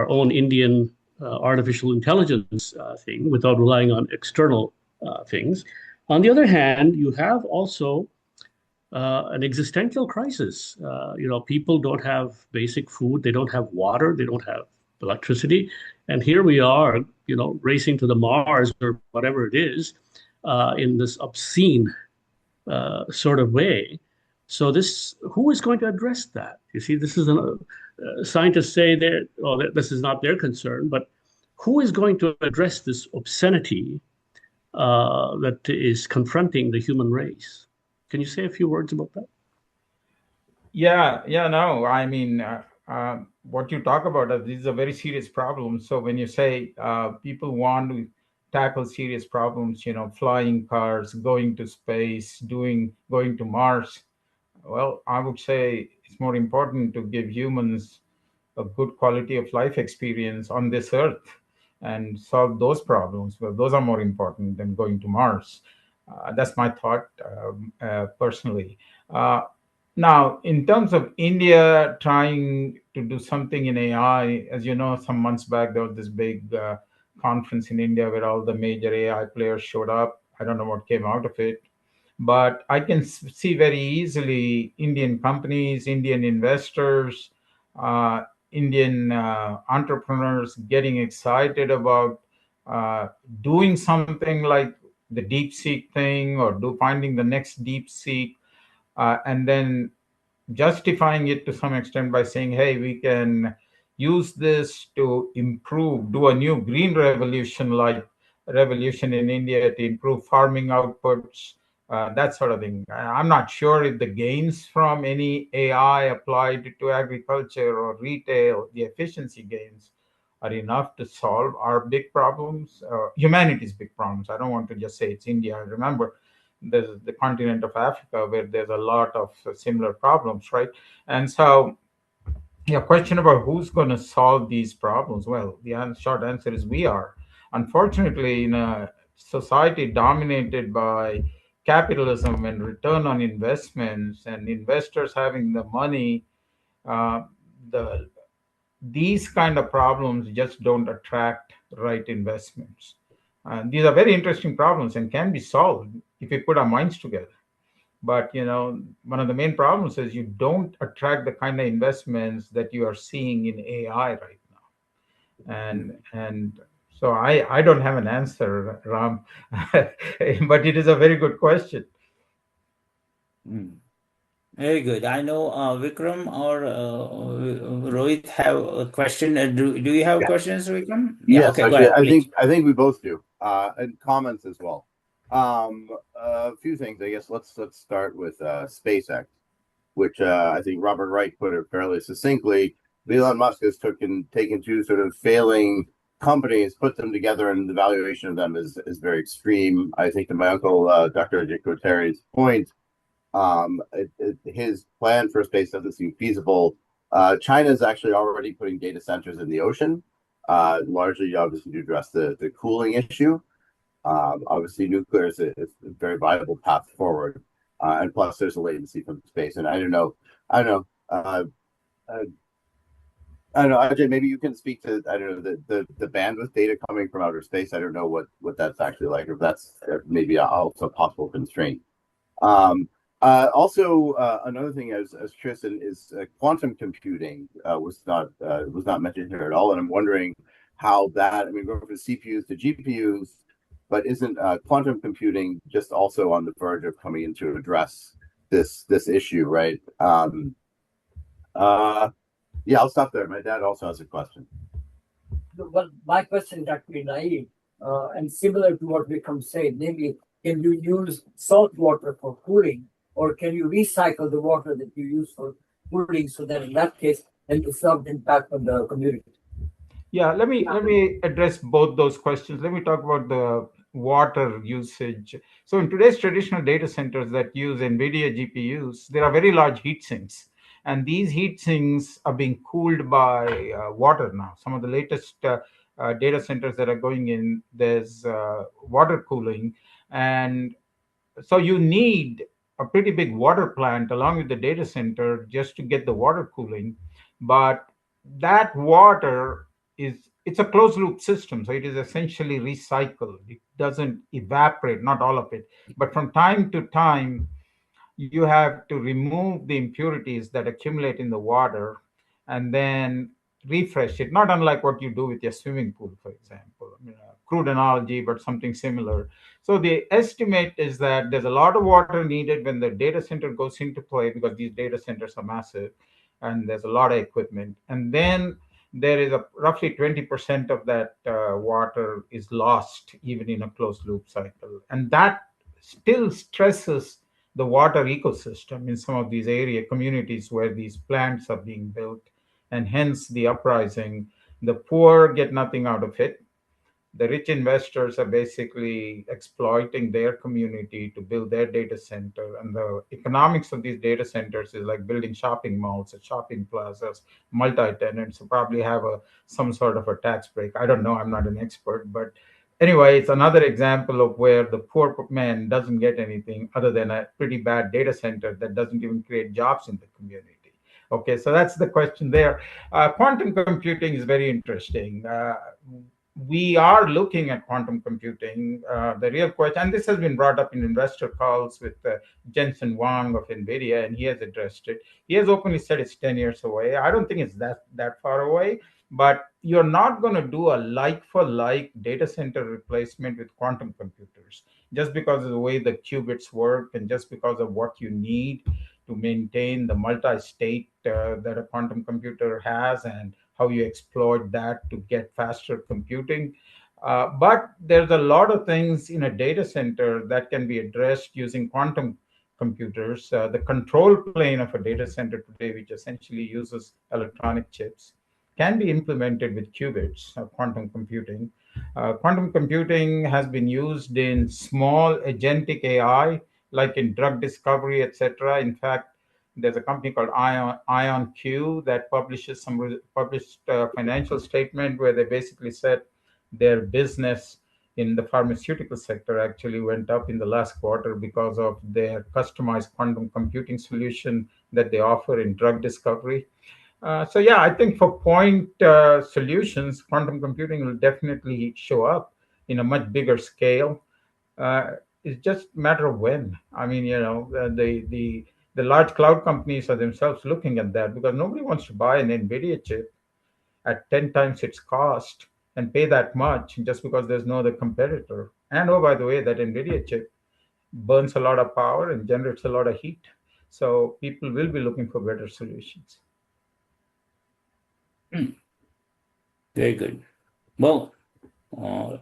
own Indian artificial intelligence thing without relying on external things. On the other hand, you have also an existential crisis. People don't have basic food, they don't have water, they don't have electricity, and here we are, racing to the Mars or whatever it is, in this obscene sort of way. So who is going to address that? You see, this is scientists say that, well, this is not their concern, but who is going to address this obscenity that is confronting the human race? Can you say a few words about that? Yeah, no. I mean, what you talk about, this is a very serious problem. So when you say people want to tackle serious problems, flying cars, going to space, going to Mars, well, I would say it's more important to give humans a good quality of life experience on this earth and solve those problems. Well, those are more important than going to Mars. That's my thought personally. Now, in terms of India trying to do something in AI, as you know, some months back there was this big conference in India where all the major AI players showed up. I don't know what came out of it, but I can see very easily Indian companies, Indian investors, uh, Indian entrepreneurs getting excited about doing something like the DeepSeek thing or finding the next DeepSeek, and then justifying it to some extent by saying, hey, we can use this to improve, do a new green revolution like revolution in India to improve farming outputs, that sort of thing. I'm not sure if the gains from any AI applied to agriculture or retail, the efficiency gains, are enough to solve our big problems, humanity's big problems. I don't want to just say it's India. Remember, there's the continent of Africa where there's a lot of similar problems, right? And so, yeah, question about who's going to solve these problems. Well, the short answer is we are. Unfortunately, in a society dominated by capitalism and return on investments and investors having the money, uh, the these kind of problems just don't attract right investments. These are very interesting problems and can be solved if we put our minds together. But one of the main problems is you don't attract the kind of investments that you are seeing in AI right now. And so I don't have an answer, Ram, but it is a very good question. Mm. Very good. I know Vikram or Rohit have a question. Do you have Yeah. questions, Vikram? Yeah. Yes, Okay. Go actually, ahead, I please. think I think we both do, and comments as well. A few things, I guess. Let's start with SpaceX, which I think Robert Wright put it fairly succinctly. Elon Musk has taken two sort of failing companies, put them together, and the valuation of them is very extreme. I think to my uncle, Dr. Terry's point, his plan for space doesn't seem feasible. China is actually already putting data centers in the ocean, largely obviously to address the cooling issue. Obviously, nuclear is a very viable path forward, and plus there's a latency from space. And I don't know. Uh, uh, I don't know, Ajay. Maybe you can speak to the bandwidth data coming from outer space. I don't know what that's actually like, or if that's maybe also a possible constraint. Um, Another thing as Tristan is quantum computing was not mentioned here at all, and I'm wondering how that. I mean, going from CPUs to GPUs, but isn't quantum computing just also on the verge of coming in to address this issue, right? Yeah, I'll stop there. My dad also has a question. Well, my question is actually naive and similar to what Vikram said, namely, can you use salt water for cooling, or can you recycle the water that you use for cooling so that in that case, then you serve impact on the community? Yeah, let me address both those questions. Let me talk about the water usage. So in today's traditional data centers that use NVIDIA GPUs, there are very large heat sinks. And these heat sinks are being cooled by water now. Some of the latest data centers that are going in, there's water cooling. And so you need a pretty big water plant along with the data center just to get the water cooling. But that water it's a closed loop system, so it is essentially recycled. It doesn't evaporate, not all of it, but from time to time you have to remove the impurities that accumulate in the water and then refresh it, not unlike what you do with your swimming pool, for example. I mean, a crude analogy, but something similar. So the estimate is that there's a lot of water needed when the data center goes into play, because these data centers are massive and there's a lot of equipment. And then there is a roughly 20% of that water is lost even in a closed loop cycle. And that still stresses the water ecosystem in some of these area communities where these plants are being built, and hence the uprising. The poor get nothing out of it. The rich investors are basically exploiting their community to build their data center, and the economics of these data centers is like building shopping malls or shopping plazas, multi-tenants, who probably have some sort of a tax break. I don't know, I'm not an expert, but anyway, it's another example of where the poor man doesn't get anything other than a pretty bad data center that doesn't even create jobs in the community. Okay, so that's the question there. Quantum computing is very interesting. We are looking at quantum computing. The real question, and this has been brought up in investor calls with Jensen Huang of NVIDIA, and he has addressed it. He has openly said it's 10 years away. I don't think it's that far away, but you're not going to do a like for like data center replacement with quantum computers just because of the way the qubits work and just because of what you need to maintain the multi-state that a quantum computer has, and how you exploit that to get faster computing. But there's a lot of things in a data center that can be addressed using quantum computers. The control plane of a data center today, which essentially uses electronic chips, can be implemented with qubits of quantum computing. Quantum computing has been used in small agentic AI, like in drug discovery, etc. In fact, there's a company called IonQ that published a financial statement where they basically said their business in the pharmaceutical sector actually went up in the last quarter because of their customized quantum computing solution that they offer in drug discovery. So yeah, I think for point solutions, quantum computing will definitely show up in a much bigger scale. It's just a matter of when. I mean, the large cloud companies are themselves looking at that, because nobody wants to buy an NVIDIA chip at 10 times its cost and pay that much just because there's no other competitor. And oh, by the way, that NVIDIA chip burns a lot of power and generates a lot of heat. So people will be looking for better solutions. Very good. Well,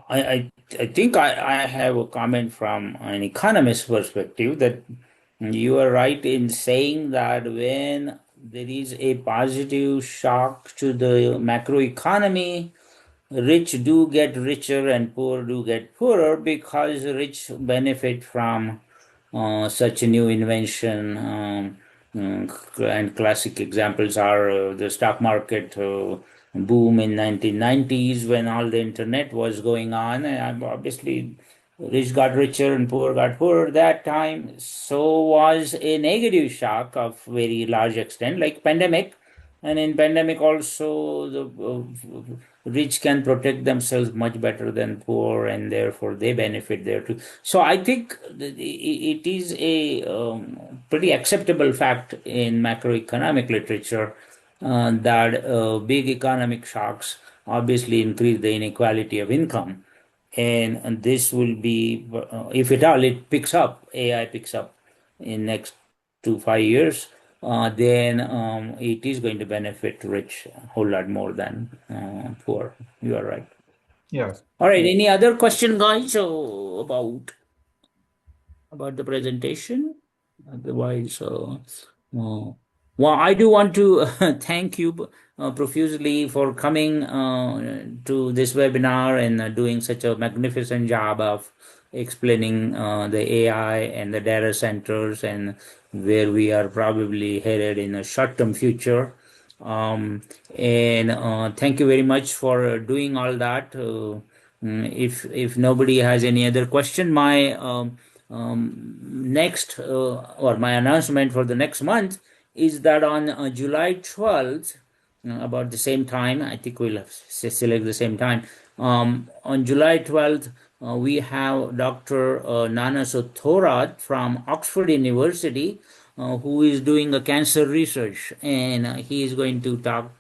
I think I have a comment from an economist perspective that you are right in saying that when there is a positive shock to the macroeconomy, rich do get richer and poor do get poorer, because rich benefit from such a new invention. And classic examples are the stock market boom in 1990s when all the internet was going on, and obviously rich got richer and poor got poorer that time. So was a negative shock of very large extent, like pandemic. And in pandemic also, the rich can protect themselves much better than poor, and therefore they benefit there too. So I think it is a pretty acceptable fact in macroeconomic literature that big economic shocks obviously increase the inequality of income. And this will be, if at all it picks up, AI picks up in next 2 5 years, then it is going to benefit rich a whole lot more than poor. You are right. Yes. All right. Any other question, guys, about the presentation? Otherwise, well, I do want to thank you profusely for coming to this webinar and doing such a magnificent job of explaining the AI and the data centers and where we are probably headed in a short-term future. And thank you very much for doing all that. If nobody has any other question, my next or my announcement for the next month is that on July 12th, about the same time, I think we'll select the same time. On July 12th, we have Dr. Nanaso Thorat from Oxford University, who is doing a cancer research, and he is going to talk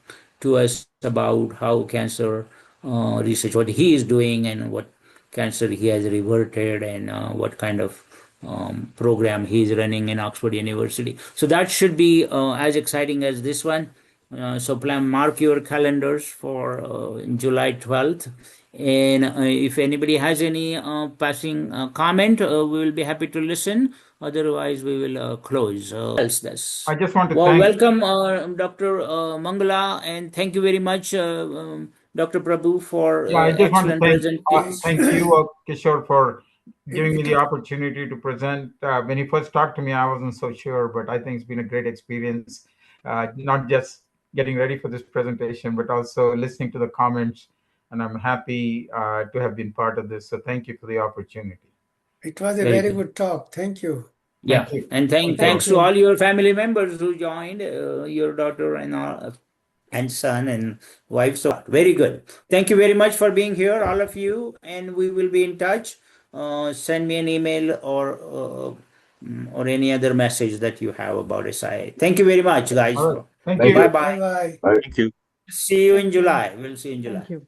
to us about how cancer research, what he is doing, and what cancer he has reverted, and what kind of program he is running in Oxford University. So that should be as exciting as this one. So mark your calendars for July 12th. And if anybody has any passing comment, we will be happy to listen. Otherwise, we will close. Else this. I just want to Well, thank. welcome, Dr. Mangala, and thank you very much, Dr. Prabhu, for Yeah, I just want to excellent presentation. thank you, Kishore, for giving me the opportunity to present. When you first talked to me, I wasn't so sure, but I think it's been a great experience, not just getting ready for this presentation, but also listening to the comments. And I'm happy to have been part of this. So thank you for the opportunity. It was a Very very good. good talk. Thank you. Yeah, Thank you. and thanks to you. all your family members who joined, your daughter and son and wife. So very good. Thank you very much for being here, all of you, and we will be in touch. Send me an email or any other message that you have about SIA. Thank you very much, guys. All right. Thank Thank you. Bye you. bye. Bye-bye. Bye. Thank you. See you in July. We'll see you in July. Thank you.